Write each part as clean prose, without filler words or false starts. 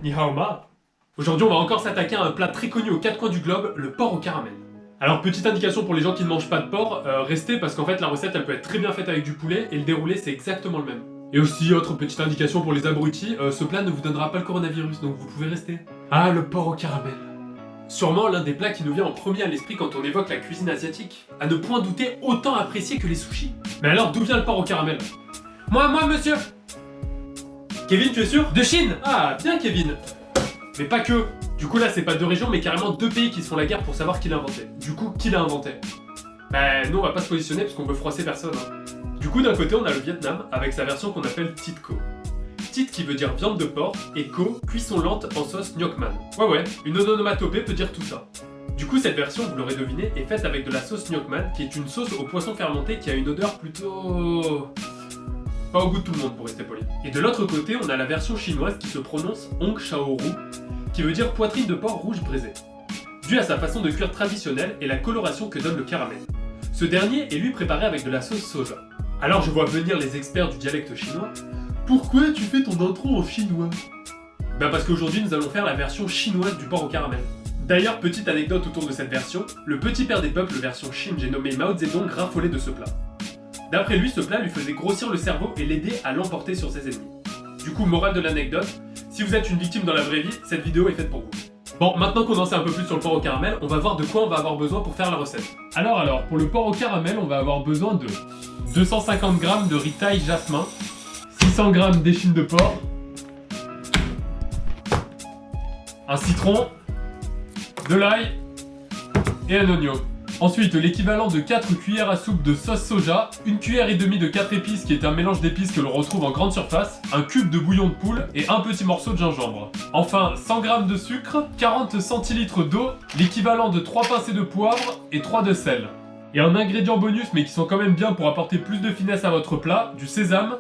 ni hao ma. Aujourd'hui, on va encore s'attaquer à un plat très connu aux quatre coins du globe, le porc au caramel. Alors, petite indication pour les gens qui ne mangent pas de porc, restez parce qu'en fait, la recette, elle peut être très bien faite avec du poulet et le déroulé, c'est exactement le même. Et aussi, autre petite indication pour les abrutis, ce plat ne vous donnera pas le coronavirus, donc vous pouvez rester. Ah, le porc au caramel. Sûrement l'un des plats qui nous vient en premier à l'esprit quand on évoque la cuisine asiatique. À ne point douter, autant apprécié que les sushis. Mais alors, d'où vient le porc au caramel? Moi, monsieur! Kevin, tu es sûr? De Chine! Ah, bien Kevin! Mais pas que. Du coup là, c'est pas deux régions, mais carrément deux pays qui se font la guerre pour savoir qui l'a inventé. Du coup, qui l'a inventé? Bah, nous on va pas se positionner parce qu'on veut froisser personne. Hein. Du coup, d'un côté, on a le Vietnam avec sa version qu'on appelle Thit Co. Thit qui veut dire viande de porc et Co, cuisson lente en sauce Ngoc Man. Ouais, une onomatopée peut dire tout ça. Du coup, cette version, vous l'aurez deviné, est faite avec de la sauce Ngoc Man, qui est une sauce au poisson fermenté qui a une odeur plutôt... pas au goût de tout le monde pour rester poli. Et de l'autre côté, on a la version chinoise qui se prononce Hong Shao Ru, qui veut dire poitrine de porc rouge braisée, dû à sa façon de cuire traditionnelle et la coloration que donne le caramel. Ce dernier est lui préparé avec de la sauce soja. Alors je vois venir les experts du dialecte chinois. Pourquoi tu fais ton intro en chinois? Bah parce qu'aujourd'hui nous allons faire la version chinoise du porc au caramel. D'ailleurs, petite anecdote autour de cette version, le petit père des peuples version Chine, j'ai nommé Mao Zedong, raffolait de ce plat. D'après lui, ce plat lui faisait grossir le cerveau et l'aider à l'emporter sur ses ennemis. Du coup, morale de l'anecdote, si vous êtes une victime dans la vraie vie, cette vidéo est faite pour vous. Bon, maintenant qu'on en sait un peu plus sur le porc au caramel, on va voir de quoi on va avoir besoin pour faire la recette. Alors, pour le porc au caramel, on va avoir besoin de 250 g de riz thaï jasmin, 600 g d'échine de porc, un citron, de l'ail et un oignon. Ensuite, l'équivalent de 4 cuillères à soupe de sauce soja, 1 cuillère et demie de 4 épices qui est un mélange d'épices que l'on retrouve en grande surface, un cube de bouillon de poule et un petit morceau de gingembre. Enfin, 100 g de sucre, 40 centilitres d'eau, l'équivalent de 3 pincées de poivre et 3 de sel. Et un ingrédient bonus mais qui sont quand même bien pour apporter plus de finesse à votre plat, du sésame,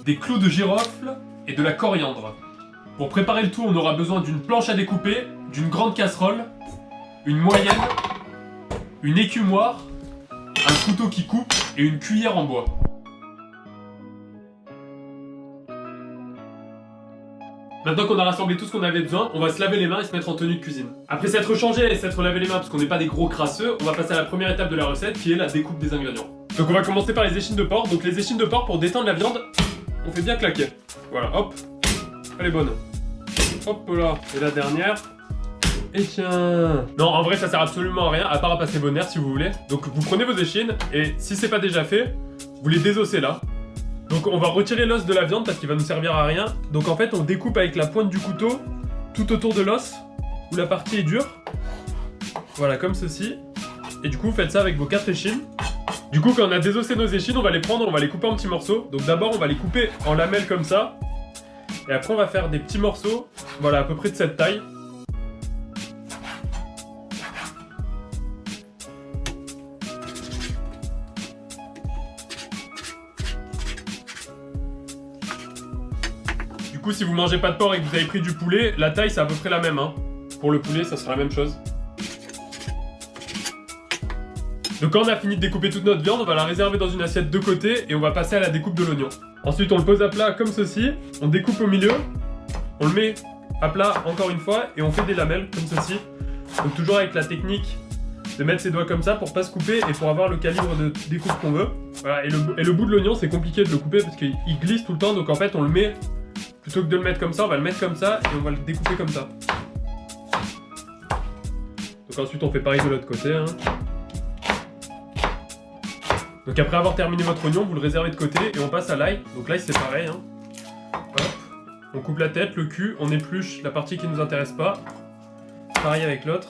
des clous de girofle et de la coriandre. Pour préparer le tout, on aura besoin d'une planche à découper, d'une grande casserole, une moyenne, une écumoire, un couteau qui coupe et une cuillère en bois. Maintenant qu'on a rassemblé tout ce qu'on avait besoin, on va se laver les mains et se mettre en tenue de cuisine. Après s'être changé et s'être lavé les mains parce qu'on n'est pas des gros crasseux, on va passer à la première étape de la recette qui est la découpe des ingrédients. Donc on va commencer par les échines de porc. Donc les échines de porc, pour détendre la viande, on fait bien claquer. Voilà, hop, elle est bonne. Hop là, et la dernière. Et tiens... Non, en vrai, ça sert absolument à rien, à part à passer vos nerfs si vous voulez. Donc vous prenez vos échines, et si c'est pas déjà fait, vous les désossez là. Donc on va retirer l'os de la viande parce qu'il va nous servir à rien. Donc en fait, on découpe avec la pointe du couteau, tout autour de l'os, où la partie est dure. Voilà, comme ceci. Et du coup, vous faites ça avec vos 4 échines. Du coup, quand on a désossé nos échines, on va les prendre, on va les couper en petits morceaux. Donc d'abord, on va les couper en lamelles comme ça. Et après, on va faire des petits morceaux, voilà, à peu près de cette taille. Du coup, si vous mangez pas de porc et que vous avez pris du poulet, la taille c'est à peu près la même. Hein. Pour le poulet, ça sera la même chose. Donc quand on a fini de découper toute notre viande, on va la réserver dans une assiette de côté et on va passer à la découpe de l'oignon. Ensuite, on le pose à plat comme ceci, on découpe au milieu, on le met à plat encore une fois et on fait des lamelles comme ceci. Donc toujours avec la technique de mettre ses doigts comme ça pour pas se couper et pour avoir le calibre de découpe qu'on veut. Voilà, et le bout de l'oignon, c'est compliqué de le couper parce qu'il glisse tout le temps, donc en fait on le met... Plutôt que de le mettre comme ça, on va le mettre comme ça et on va le découper comme ça. Donc ensuite on fait pareil de l'autre côté. Hein. Donc après avoir terminé votre oignon, vous le réservez de côté et on passe à l'ail. Donc l'ail c'est pareil. Hein. Hop. On coupe la tête, le cul, on épluche la partie qui ne nous intéresse pas. Pareil avec l'autre.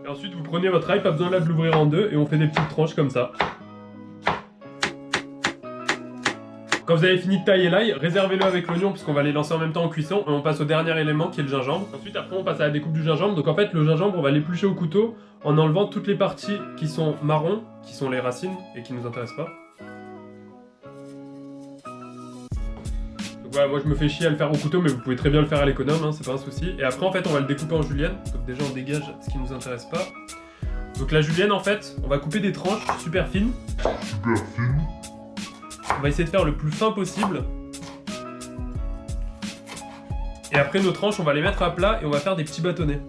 Et ensuite vous prenez votre ail, pas besoin là de l'ouvrir en deux et on fait des petites tranches comme ça. Quand vous avez fini de tailler l'ail, réservez-le avec l'oignon puisqu'on va les lancer en même temps en cuisson et on passe au dernier élément qui est le gingembre. Ensuite après on passe à la découpe du gingembre. Donc en fait le gingembre on va l'éplucher au couteau en enlevant toutes les parties qui sont marron, qui sont les racines et qui ne nous intéressent pas. Donc voilà, moi je me fais chier à le faire au couteau mais vous pouvez très bien le faire à l'économe, hein, c'est pas un souci. Et après en fait on va le découper en julienne. Donc déjà on dégage ce qui nous intéresse pas. Donc la julienne en fait, on va couper des tranches super fines. On va essayer de faire le plus fin possible. Et après nos tranches, on va les mettre à plat et on va faire des petits bâtonnets.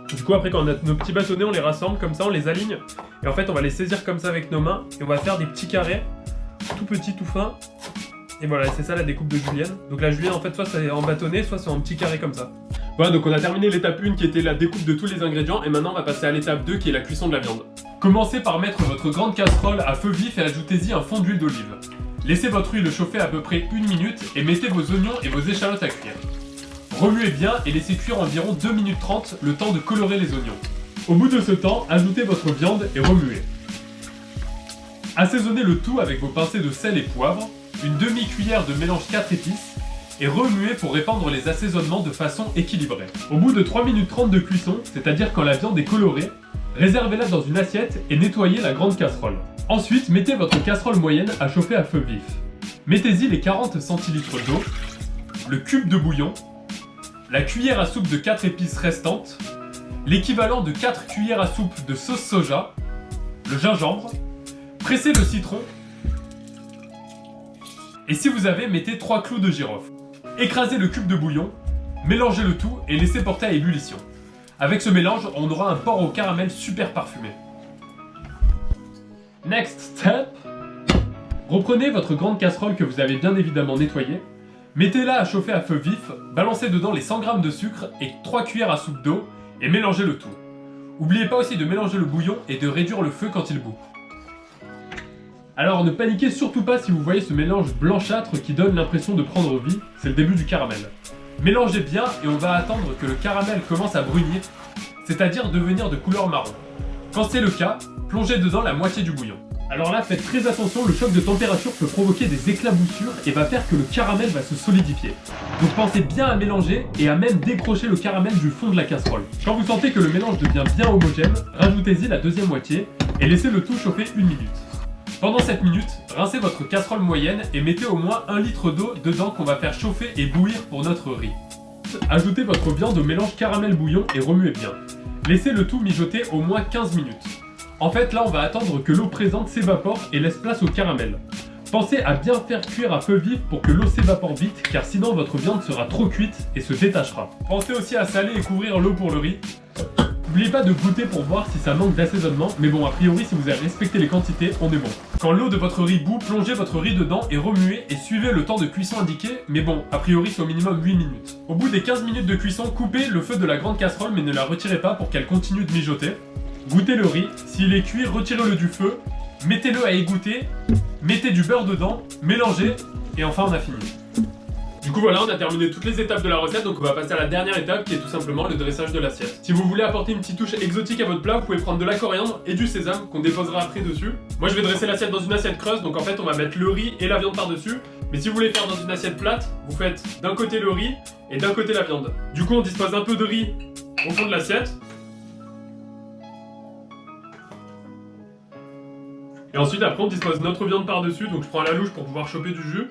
Du coup après quand on a nos petits bâtonnets, on les rassemble comme ça, on les aligne. Et en fait on va les saisir comme ça avec nos mains. Et on va faire des petits carrés, tout petits, tout fins. Et voilà, c'est ça la découpe de julienne. Donc la julienne en fait soit c'est en bâtonnet, soit c'est en petits carrés comme ça. Voilà, donc on a terminé l'étape 1 qui était la découpe de tous les ingrédients. Et maintenant on va passer à l'étape 2 qui est la cuisson de la viande. Commencez par mettre votre grande casserole à feu vif et ajoutez-y un fond d'huile d'olive. Laissez votre huile chauffer à peu près 1 minute et mettez vos oignons et vos échalotes à cuire. Remuez bien et laissez cuire environ 2 minutes 30, le temps de colorer les oignons. Au bout de ce temps, ajoutez votre viande et remuez. Assaisonnez le tout avec vos pincées de sel et poivre, une demi-cuillère de mélange 4 épices, et remuez pour répandre les assaisonnements de façon équilibrée. Au bout de 3 minutes 30 de cuisson, c'est-à-dire quand la viande est colorée, réservez-la dans une assiette et nettoyez la grande casserole. Ensuite, mettez votre casserole moyenne à chauffer à feu vif. Mettez-y les 40 centilitres d'eau, le cube de bouillon, la cuillère à soupe de 4 épices restantes, l'équivalent de 4 cuillères à soupe de sauce soja, le gingembre, pressez le citron, et si vous avez, mettez 3 clous de girofle. Écrasez le cube de bouillon, mélangez le tout et laissez porter à ébullition. Avec ce mélange, on aura un porc au caramel super parfumé. Next step. Reprenez votre grande casserole que vous avez bien évidemment nettoyée, mettez-la à chauffer à feu vif, balancez dedans les 100 g de sucre et 3 cuillères à soupe d'eau et mélangez le tout. N'oubliez pas aussi de mélanger le bouillon et de réduire le feu quand il bout. Alors ne paniquez surtout pas si vous voyez ce mélange blanchâtre qui donne l'impression de prendre vie, c'est le début du caramel. Mélangez bien et on va attendre que le caramel commence à brunir, c'est-à-dire devenir de couleur marron. Quand c'est le cas, plongez dedans la moitié du bouillon. Alors là, faites très attention, le choc de température peut provoquer des éclaboussures et va faire que le caramel va se solidifier. Donc pensez bien à mélanger et à même décrocher le caramel du fond de la casserole. Quand vous sentez que le mélange devient bien homogène, rajoutez-y la deuxième moitié et laissez le tout chauffer 1 minute. Pendant cette minute, rincez votre casserole moyenne et mettez au moins 1 litre d'eau dedans qu'on va faire chauffer et bouillir pour notre riz. Ajoutez votre viande au mélange caramel-bouillon et remuez bien. Laissez le tout mijoter au moins 15 minutes. En fait, là, on va attendre que l'eau présente s'évapore et laisse place au caramel. Pensez à bien faire cuire à feu vif pour que l'eau s'évapore vite, car sinon votre viande sera trop cuite et se détachera. Pensez aussi à saler et couvrir l'eau pour le riz. N'oubliez pas de goûter pour voir si ça manque d'assaisonnement, mais bon, a priori, si vous avez respecté les quantités, on est bon. Quand l'eau de votre riz bout, plongez votre riz dedans et remuez et suivez le temps de cuisson indiqué, mais bon, a priori, c'est au minimum 8 minutes. Au bout des 15 minutes de cuisson, coupez le feu de la grande casserole, mais ne la retirez pas pour qu'elle continue de mijoter. Goûtez le riz, s'il est cuit, retirez-le du feu, mettez-le à égoutter, mettez du beurre dedans, mélangez, et enfin on a fini. Du coup voilà, on a terminé toutes les étapes de la recette, donc on va passer à la dernière étape qui est tout simplement le dressage de l'assiette. Si vous voulez apporter une petite touche exotique à votre plat, vous pouvez prendre de la coriandre et du sésame qu'on déposera après dessus. Moi je vais dresser l'assiette dans une assiette creuse, donc en fait on va mettre le riz et la viande par-dessus. Mais si vous voulez faire dans une assiette plate, vous faites d'un côté le riz et d'un côté la viande. Du coup on dispose un peu de riz au fond de l'assiette. Et ensuite après on dispose notre viande par-dessus, donc je prends la louche pour pouvoir choper du jus.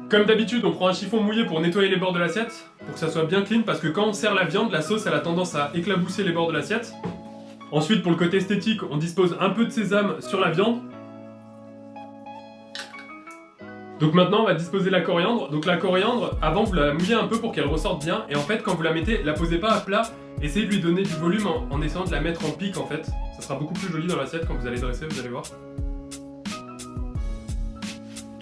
Comme d'habitude, on prend un chiffon mouillé pour nettoyer les bords de l'assiette, pour que ça soit bien clean, parce que quand on sert la viande, la sauce elle a tendance à éclabousser les bords de l'assiette. Ensuite, pour le côté esthétique, on dispose un peu de sésame sur la viande. Donc maintenant, on va disposer la coriandre. Donc la coriandre, avant vous la mouillez un peu pour qu'elle ressorte bien, et en fait, quand vous la mettez, la posez pas à plat, essayez de lui donner du volume en essayant de la mettre en pique en fait. Ça sera beaucoup plus joli dans l'assiette quand vous allez dresser, vous allez voir.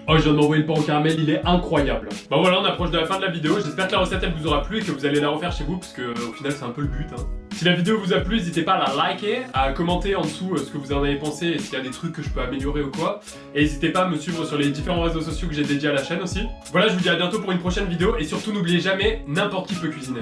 Oh, je viens de m'envoyer le porc au caramel, il est incroyable. Bon voilà, on approche de la fin de la vidéo. J'espère que la recette elle vous aura plu et que vous allez la refaire chez vous, parce que au final c'est un peu le but. Si la vidéo vous a plu, n'hésitez pas à la liker, à commenter en dessous ce que vous en avez pensé et s'il y a des trucs que je peux améliorer ou quoi. Et n'hésitez pas à me suivre sur les différents réseaux sociaux que j'ai dédiés à la chaîne aussi. Voilà, je vous dis à bientôt pour une prochaine vidéo et surtout n'oubliez jamais, n'importe qui peut cuisiner.